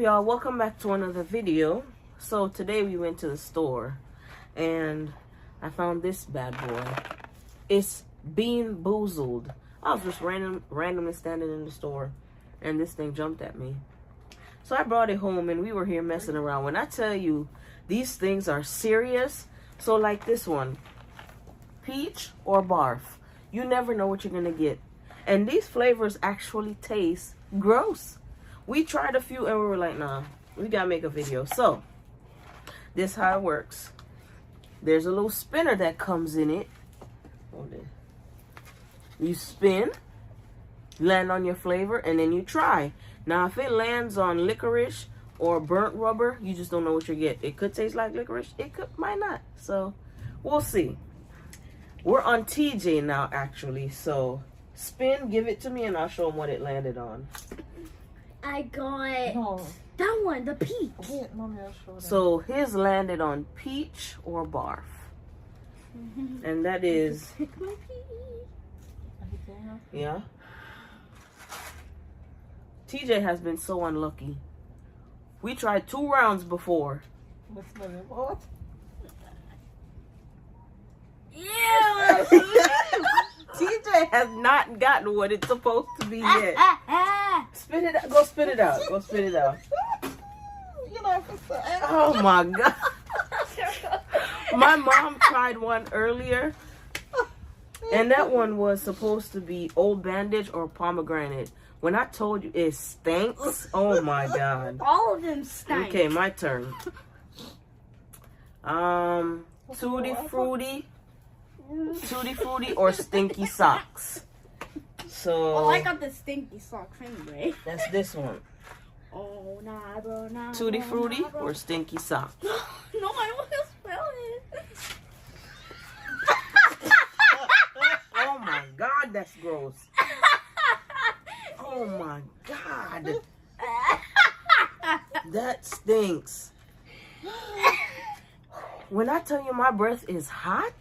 y'all? Welcome back to another video. So today we went to the store and I found this bad boy. It's being Boozled. I was just randomly standing in the store and this thing jumped at me. So I brought it home and we were here messing around. When I tell you these things are serious, so like this one, peach or barf. You never know what you're gonna get. And these flavors actually taste gross. We tried a few and we were like, nah, we gotta make a video. So this is how it works. There's a little spinner that comes in it. You spin, land on your flavor, and then you try. Now if it lands on licorice or burnt rubber, you just don't know what you get. It could taste like licorice, might not. So we'll see. We're on TJ now actually, so spin, give it to me and I'll show them what it landed on. I got that one, the peach. Wait, Mommy, I'll show them. So his landed on peach or barf. And that is, Pick my peach. yeah. TJ has been so unlucky. We tried 2 rounds before. What? Yeah. TJ has not gotten what it's supposed to be yet. Spit it out. Go spit it out. Go spit it out. Oh my God. My mom tried one earlier. And that one was supposed to be Old Bandage or pomegranate. When I told you it stinks, oh my God. All of them stink. Okay, my turn. Tutti Frutti or Stinky Socks. So Oh, I got the stinky socks anyway. that's this one. Oh, nah, bro, nah. Tutti bro, Frutti nah, bro. or Stinky Socks. No, I want to smell it. Oh my God, that's gross. Oh my God. That stinks. When I tell you my breath is hot,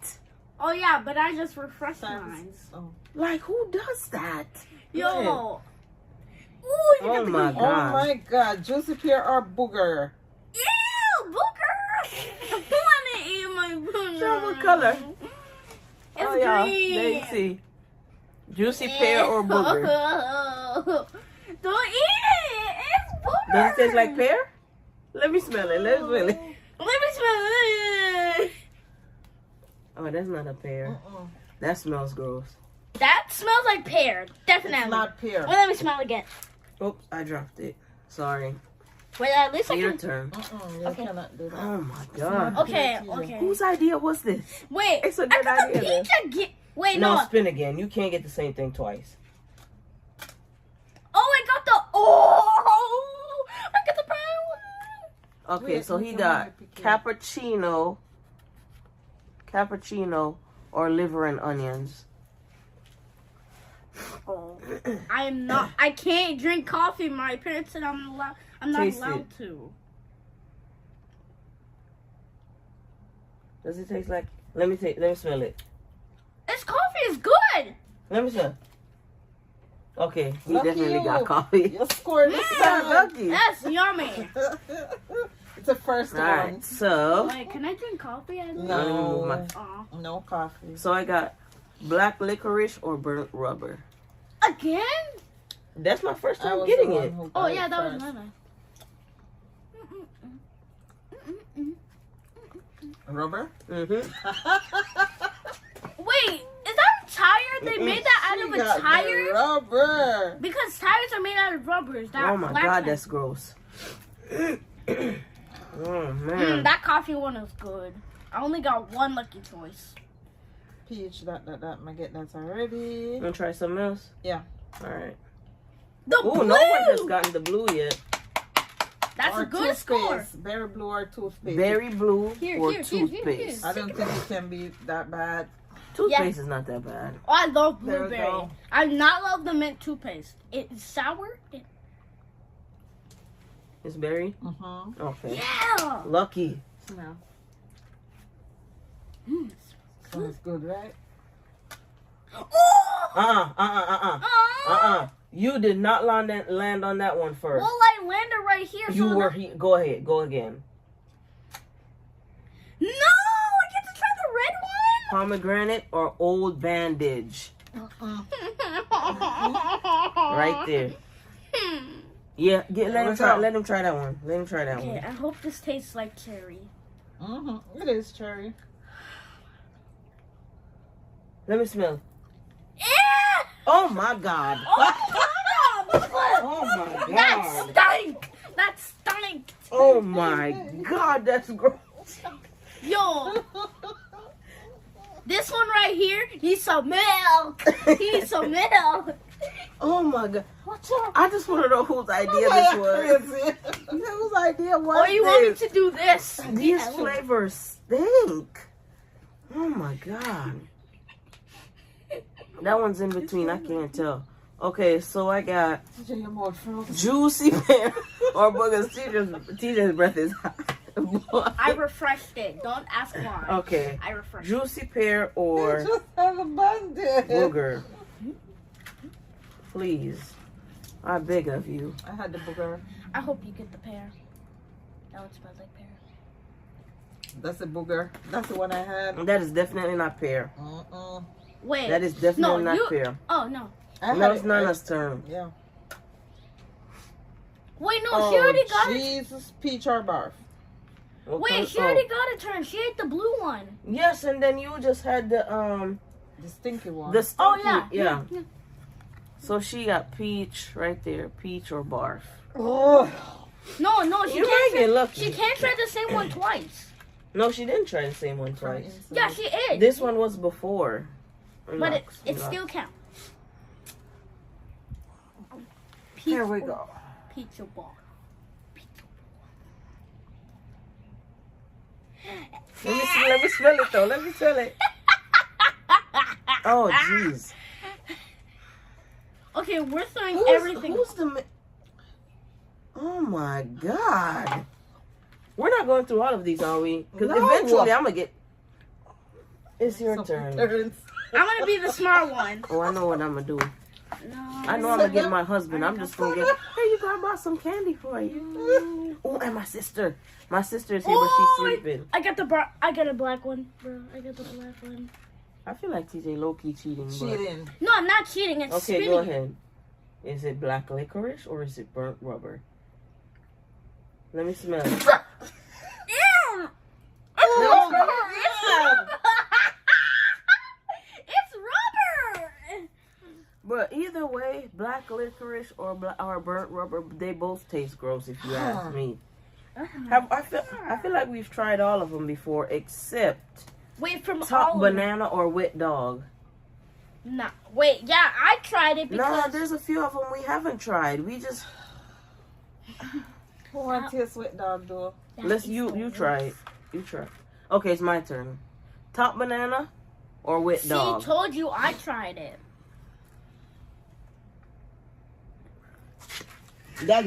Oh, yeah, but I just refreshed mine. like who does that? Yo. Go ahead. Ooh, you Oh got the my good- God. Oh my God, juicy pear or booger? Ew, booger. I want to eat my booger. Show what color? It's Oh yeah, green. there you see. Juicy pear or booger. Don't eat it. It's booger. Does it taste like pear? Let me smell it. Let me smell it. Let me smell it. Oh, that's not a pear. That smells gross. That smells like pear. Definitely. It's not pear. Well, let me smell again. Oops, I dropped it. Sorry. Wait, at least I Your can. turn. You Okay. cannot do that. Oh my God. Okay, okay. Whose idea was this? Wait, It's a I good got the idea, peach again. Wait, No, no. spin again. You can't get the same thing twice. Oh, I got the. Oh, I got the brown one. Okay, Wait, so which he one got am I picking? cappuccino or liver and onions. Oh, I am not. I can't drink coffee. My parents said I'm not Taste allowed it. to. Does it taste like? Let me smell it. This coffee is good. Let me smell. Okay, he Lucky definitely you. got coffee. You scored this Yeah, time. lucky. That's yummy. It's the first All one. right, so Wait, can I drink coffee? I don't No, Aw. no coffee. so I got black licorice or burnt rubber. Again? That's my first I time was getting the one it. who Oh got yeah, it that was first. mine. Rubber? Mhm. Wait, is that a tire? They made that out She of a got the tire? Rubber. Because tires are made out of rubber. Is that Oh my black God, one? that's gross. Oh man. That coffee one is good. I only got one lucky choice. Peach, that, I get that already. Wanna try something else? Yeah. All right. The Oh, blue! no one has gotten the blue yet. That's Or a good score. toothpaste. Berry blue or toothpaste. Berry blue Here, or here, here, toothpaste. I don't think it can be that bad. Toothpaste is not that bad. Oh, I love There we blueberry. go. I do not love the mint toothpaste. It's sour. It's berry? Mm-hmm. Okay. Yeah! Lucky. Smell. Sounds good, right? Oh! Uh-uh. You did not land on that one first. Well, I landed right here. You so were here. Go ahead. Go again. No, I get to try the red one. Pomegranate or old bandage? Right there. Yeah, let him try. Let him try that one. Let him try that one. Okay, I hope this tastes like cherry. It is cherry. Let me smell. Yeah! Oh my God. Oh, Oh my that God. stank! That stank! Oh my God, that's gross. Yo, this one right here needs some milk. He needs some milk. Oh my God. What's up? I just want to know whose idea this was. Whose idea was Or you want me to do this? These flavors stink. Oh my God. That one's in between. I can't tell. Okay, so I got juicy pear or boogers. TJ's breath is hot. I refreshed it. Don't ask why. Okay. I refreshed Juicy pear or just have a bandit. booger. Please. I beg of you. I had the booger. I hope you get the pear. That one smells like pear. That's a booger. That's the one I had. That is definitely not pear. Wait. That is definitely not pear. Oh, no. No, it's Nana's turn. Yeah. Wait, no, she already got it. Jesus, peach or barf. Wait, she already got a turn. She ate the blue one. Yes, and then you just had the stinky one. the stinky, yeah. So she got peach right there, peach or barf. Oh. No, she You might get can't. lucky. She can't try the same one twice. No, she didn't try the same one twice. Yeah, she is. This one was before. But it still counts. Here we go. Pizza ball. Let me smell it though. Let me smell it. Oh, jeez. Okay, we're throwing everything. Oh my God. We're not going through all of these, are we? Because No. eventually I'm gonna get. It's your turn. I'm gonna be the smart one. Oh, I know what I'm gonna do. No. I know I'm gonna get my husband. I'm just gonna get. Hey, you got bought some candy for you. Oh, and my sister. My sister is here, but she's sleeping. I got a black one, bro. I got the black one. I feel like TJ low key cheating. Cheating. No, I'm not cheating. It's Okay, spinning. go ahead. Is it black licorice or is it burnt rubber? Let me smell it. Ew! It's rubber. But either way, black licorice or burnt rubber, they both taste gross if you ask me. I feel like we've tried all of them before, except Wait, from top all banana or wet dog. Nah, wait, yeah, I tried it because... No, there's a few of them we haven't tried. We just... Who wants to taste wet dog though? You try it. You try. Okay, it's my turn. Top banana or wet dog? See, told you I tried it. That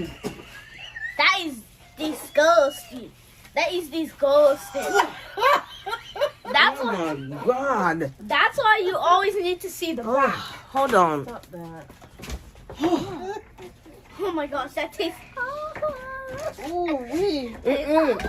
is disgusting. That is disgusting. That's oh why, my God. that's why you always need to see the back. Hold on. Stop that. Oh my gosh, that tastes... Ooh, wee. It's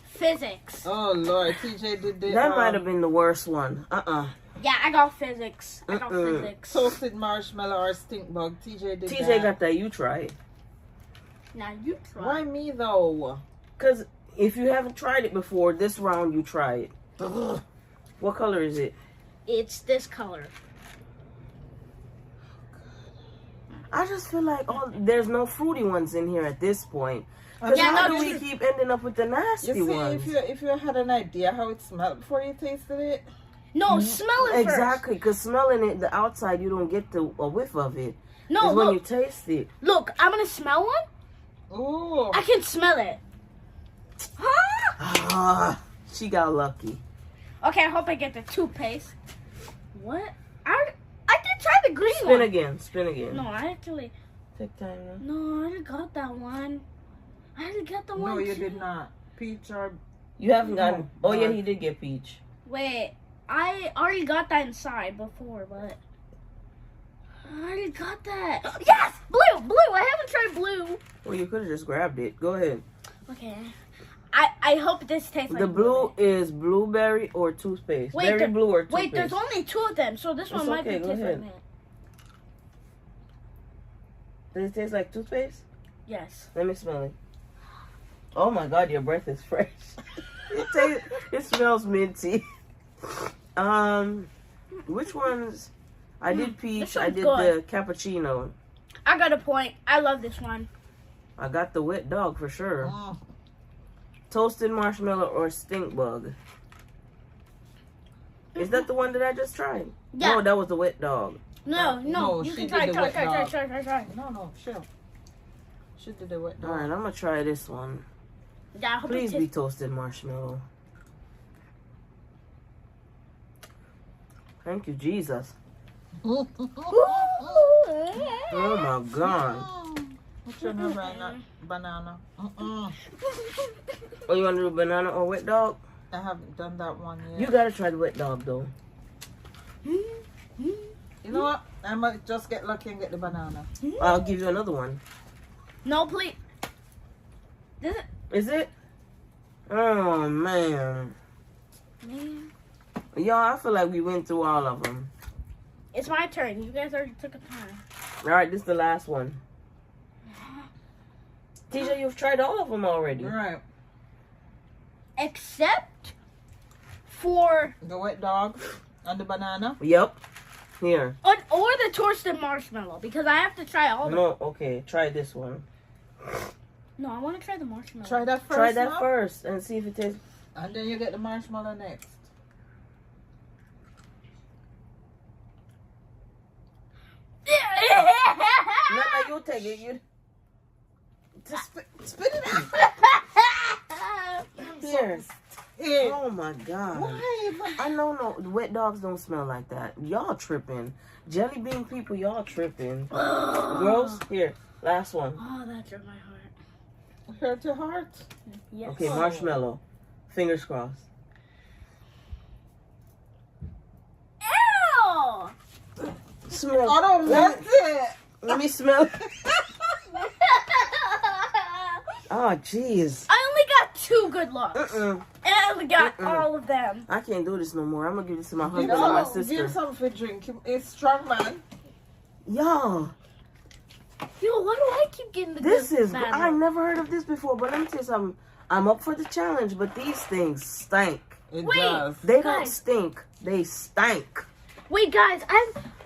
physics. Oh Lord, TJ did that. That might have been the worst one. Yeah, I got physics. I got physics. Toasted marshmallow or stink bug. TJ did that. TJ got that. You try it. Now you try. Why me though? Because if you haven't tried it before, this round you try it. Ugh. What color is it? It's this color. I just feel like there's no fruity ones in here at this point. Because Yeah, how no, do we keep ending up with the nasty You see, ones? if you had an idea how it smelled before you tasted it. No, smell it Exactly, because smelling it, the outside, you don't get a whiff of it. first. No, It's when you look. taste it. Look, I'm going to smell one. Ooh. I can smell it. She got lucky. Okay, I hope I get the toothpaste. What? I did try the green Spin one. again. Spin again. No, I actually... Take time now. No, I already got that one. I already got the one No, you too. did not. Peach or You haven't gotten... No, Oh, yeah, no. he did get peach. Wait. I already got that inside before, but I already got that. Yes, blue, blue. I haven't tried blue. Well, you could have just grabbed it. Go ahead. Okay. I hope this tastes like the blue is blueberry or toothpaste. Wait, Berry blue or toothpaste. Wait, there's only 2 of them, so this one might okay, be go taste like ahead. mint. Does it taste like toothpaste? Yes. Let me smell it. Oh my God, your breath is fresh. It smells minty. Which ones? I did peach. I did good. the cappuccino. I got a point. I love this one. I got the wet dog for sure. Mm. Toasted marshmallow or stink bug. Is that the one that I just tried? Yeah. No, that was the wet dog. No, you she can did try, the try. wet dog. Try. No, sure. She did the wet dog. All right, I'm gonna try this one. Yeah, I hope Please it be tastes... toasted marshmallow. Thank you, Jesus. Oh my God. Which one have I not? Banana. Oh, you want to do banana or wet dog? I haven't done that one yet. You gotta try the wet dog though. You know what? I might just get lucky and get the banana. I'll give you another one. No, please. Is it? Oh man. Man. Y'all, I feel like we went through all of them. It's my turn. You guys already took a turn. All right, this is the last one. TJ, you've tried all of them already. Right. Except for... The wet dog and the banana. Yep. Here. Or the toasted marshmallow, because I have to try all of them. No, okay. Try this one. No, I want to try the marshmallow. Try that first. Try that now, first and see if it tastes. and then you get the marshmallow next. No, you take it. You Just spit it out. here. Here. Oh my God. Why? I know no wet dogs don't smell like that. Y'all tripping. Jelly bean people, y'all tripping. Gross. Here, last one. Oh, that hurt my heart. Hurt your heart? Yes. Okay, marshmallow. Fingers crossed. Ew! Smell. I don't want it. Let me smell. Oh, jeez. I only got 2 good looks. Mm-mm. And I only got all of them. I can't do this no more. I'm gonna give this to my Give husband and my some, sister. give some for drink. It's strong, man. Y'all, Yo, why do I keep getting the this good is. bad I ones? never heard of this before, but let me tell you something. I'm up for the challenge, but these things stink. It Wait. does. They don't Guys. stink. They stink. Wait, guys,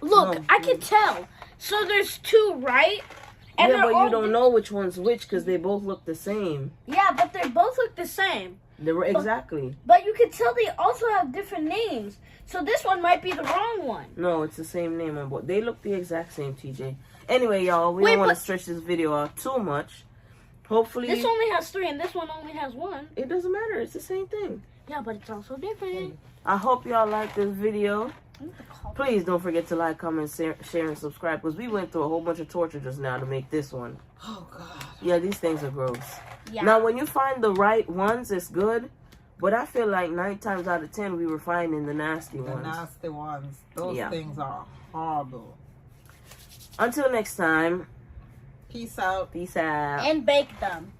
look, No. I can tell. So there's 2, right? And Yeah, they're but all you don't know which one's which because they both look the same. Yeah, but they both look the same. Exactly. But you can tell they also have different names. So this one might be the wrong one. No, it's the same name on both. They look the exact same, TJ. Anyway, y'all, we Wait, don't want to but- stretch this video out too much. Hopefully, This only has 3 and this one only has 1. it doesn't matter. It's the same thing. Yeah, but it's also different. I hope y'all like this video. I'm gonna call Please don't forget to like, comment, share, and subscribe because we went through a whole bunch of torture just now to make this one. Oh, God. Yeah, these things are gross. Yeah. Now, when you find the right ones, it's good. But I feel like 9 times out of 10, we were finding the nasty The ones. nasty ones. Those Yeah. things are horrible. Until next time, Peace out. peace out. and bake them.